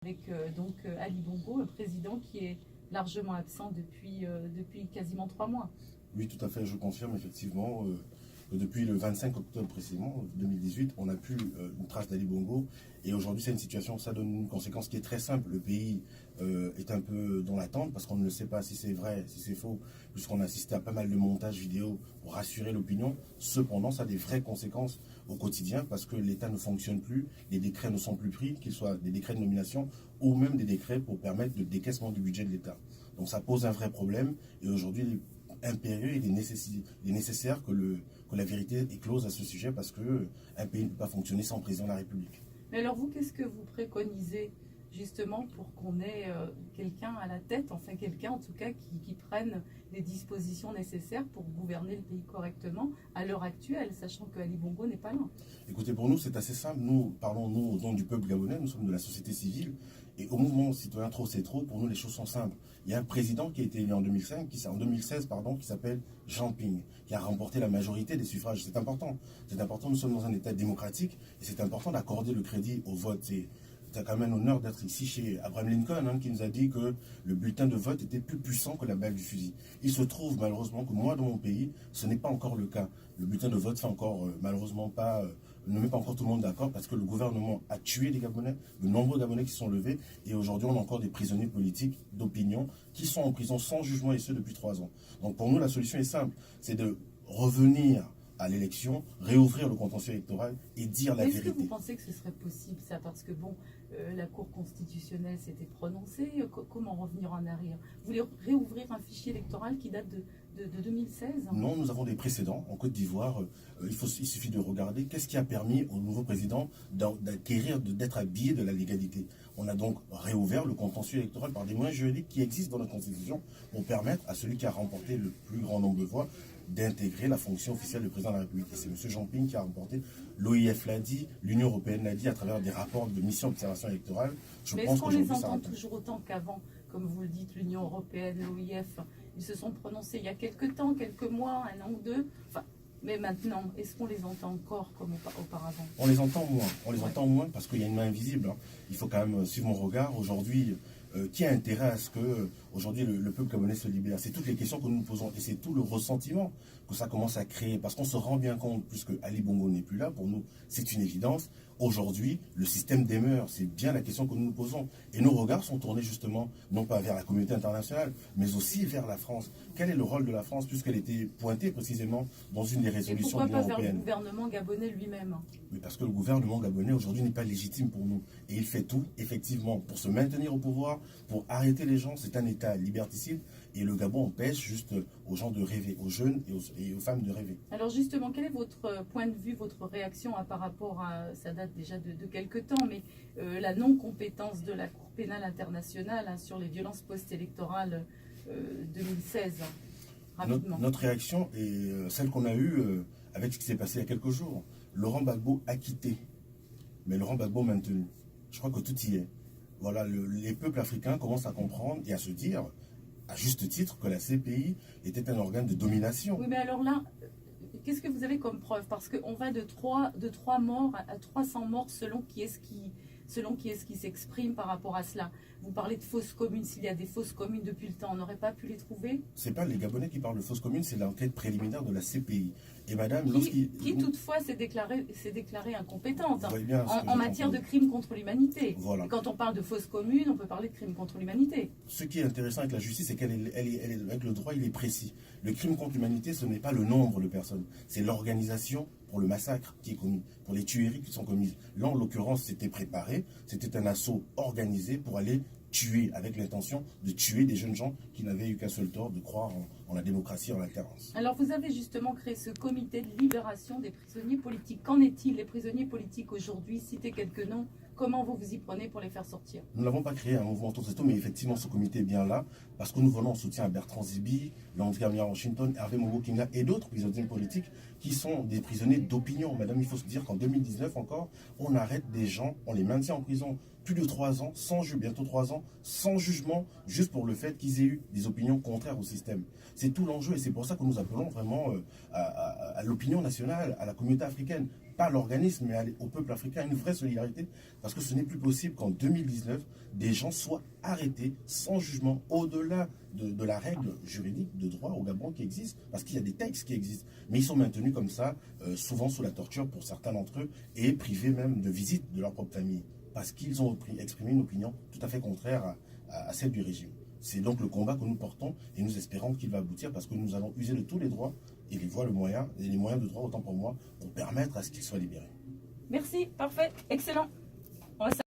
avec Ali Bongo, le président qui est largement absent depuis quasiment 3 mois. Oui, tout à fait, je confirme effectivement que depuis le 25 octobre précisément, 2018, on n'a plus une trace d'Ali Bongo. Et aujourd'hui, c'est une situation, ça donne une conséquence qui est très simple. Le pays est un peu dans l'attente parce qu'on ne sait pas si c'est vrai, si c'est faux, puisqu'on a assisté à pas mal de montages vidéo pour rassurer l'opinion. Cependant, ça a des vraies conséquences au quotidien parce que l'État ne fonctionne plus, les décrets ne sont plus pris, qu'ils soient des décrets de nomination ou même des décrets pour permettre le décaissement du budget de l'État. Donc ça pose un vrai problème et aujourd'hui, il est impérieux, il est nécessaire que la vérité éclose à ce sujet parce qu'un pays ne peut pas fonctionner sans président de la République. Mais alors vous, qu'est-ce que vous préconisez justement pour qu'on ait quelqu'un à la tête, enfin quelqu'un en tout cas qui prenne les dispositions nécessaires pour gouverner le pays correctement à l'heure actuelle, sachant que Ali Bongo n'est pas là? Écoutez, pour nous, c'est assez simple. Nous parlons, nous, au nom du peuple gabonais, nous sommes de la société civile. Et au mouvement citoyen Trop c'est trop, pour nous, les choses sont simples. Il y a un président qui a été élu en 2016, qui s'appelle Jean Ping, qui a remporté la majorité des suffrages. C'est important. C'est important, nous sommes dans un État démocratique et c'est important d'accorder le crédit au vote. C'est quand même un honneur d'être ici chez Abraham Lincoln, qui nous a dit que le bulletin de vote était plus puissant que la balle du fusil. Il se trouve malheureusement que moi, dans mon pays, ce n'est pas encore le cas. Le bulletin de vote fait encore malheureusement pas, ne met pas encore tout le monde d'accord parce que le gouvernement a tué les Gabonais, de nombreux Gabonais qui sont levés et aujourd'hui on a encore des prisonniers politiques d'opinion qui sont en prison sans jugement et ce depuis 3 ans. Donc pour nous la solution est simple, c'est de revenir à l'élection, réouvrir le contentieux électoral et dire la vérité. Est-ce que vous pensez que ce serait possible ça? Parce que bon, la Cour constitutionnelle s'était prononcée, comment revenir en arrière? Vous voulez réouvrir un fichier électoral qui date de 2016? Non, nous avons des précédents en Côte d'Ivoire. Il suffit de regarder qu'est-ce qui a permis au nouveau président d'acquérir, d'être habillé de la légalité. On a donc réouvert le contentieux électoral par des moyens juridiques qui existent dans notre Constitution pour permettre à celui qui a remporté le plus grand nombre de voix d'intégrer la fonction officielle de président de la République. Et c'est M. Jean Ping qui a remporté. L'OIF l'a dit, l'Union européenne l'a dit à travers des rapports de mission d'observation électorale. Mais est-ce qu'on les entend toujours autant qu'avant? Comme vous le dites, l'Union européenne, l'OIF, ils se sont prononcés il y a quelques temps, quelques mois, 1 an ou 2. Enfin, mais maintenant, est-ce qu'on les entend encore comme auparavant? On les entend moins. On les entend moins parce qu'il y a une main invisible. Il faut quand même suivre mon regard. Aujourd'hui, qui a intérêt à ce que aujourd'hui le peuple gabonais se libère? C'est toutes les questions que nous nous posons et c'est tout le ressentiment que ça commence à créer parce qu'on se rend bien compte, puisque Ali Bongo n'est plus là, pour nous c'est une évidence. Aujourd'hui, le système demeure, c'est bien la question que nous nous posons. Et nos regards sont tournés justement, non pas vers la communauté internationale, mais aussi vers la France. Quel est le rôle de la France, puisqu'elle était pointée précisément dans une des résolutions de l'Union européenne? Et pourquoi pas vers le gouvernement gabonais lui-même? Mais parce que le gouvernement gabonais aujourd'hui n'est pas légitime pour nous. Et il fait tout, effectivement, pour se maintenir au pouvoir, pour arrêter les gens. C'est un État liberticide. Et le Gabon empêche juste aux gens de rêver, aux jeunes et aux femmes de rêver. Alors justement, quel est votre point de vue, votre réaction par rapport à, ça date déjà de quelques temps, mais la non-compétence de la Cour pénale internationale sur les violences post-électorales 2016, rapidement. Notre réaction est celle qu'on a eue avec ce qui s'est passé il y a quelques jours. Laurent Gbagbo acquitté, mais Laurent Gbagbo maintenu. Je crois que tout y est. Voilà, les peuples africains commencent à comprendre et à se dire, à juste titre, que la CPI était un organe de domination. Oui, mais alors là, qu'est-ce que vous avez comme preuve? Parce qu'on va de 3 morts à 300 morts selon qui est-ce qui s'exprime par rapport à cela. Vous parlez de fausses communes. S'il y a des fausses communes depuis le temps, on n'aurait pas pu les trouver? C'est pas les Gabonais qui parlent de fausses communes, c'est l'enquête préliminaire de la CPI. Et madame, qui toutefois s'est déclarée incompétente en matière de crimes contre l'humanité. Voilà. Et quand on parle de fausses communes, on peut parler de crimes contre l'humanité. Ce qui est intéressant avec la justice, c'est avec le droit, il est précis. Le crime contre l'humanité, ce n'est pas le nombre de personnes, c'est l'organisation pour le massacre qui est commis, pour les tueries qui sont commises. Là, en l'occurrence, c'était préparé, c'était un assaut organisé pour aller tuer, avec l'intention de tuer des jeunes gens qui n'avaient eu qu'un seul tort, de croire en la démocratie, en l'alternance. Alors vous avez justement créé ce comité de libération des prisonniers politiques. Qu'en est-il, les prisonniers politiques aujourd'hui? Citez quelques noms. Comment vous vous y prenez pour les faire sortir? Nous n'avons pas créé un mouvement Toseto, mais effectivement ce comité est bien là, parce que nous venons en soutien à Bertrand Zibi, Landry Amia Washington, Hervé Mogo Kinga et d'autres prisonniers politiques qui sont des prisonniers d'opinion. Madame, il faut se dire qu'en 2019 encore, on arrête des gens, on les maintient en prison plus de 3 ans, bientôt 3 ans, sans jugement, juste pour le fait qu'ils aient eu des opinions contraires au système. C'est tout l'enjeu et c'est pour ça que nous appelons vraiment à l'opinion nationale, à la communauté africaine. pas à l'organisme, mais au peuple africain, une vraie solidarité, parce que ce n'est plus possible qu'en 2019, des gens soient arrêtés sans jugement, au-delà de la règle juridique de droit au Gabon qui existe, parce qu'il y a des textes qui existent, mais ils sont maintenus comme ça, souvent sous la torture pour certains d'entre eux, et privés même de visite de leur propre famille, parce qu'ils ont exprimé une opinion tout à fait contraire à celle du régime. C'est donc le combat que nous portons et nous espérons qu'il va aboutir parce que nous allons user de tous les droits et les voies, et les moyens de droit, autant pour moi, pour permettre à ce qu'ils soient libérés. Merci, parfait, excellent. On va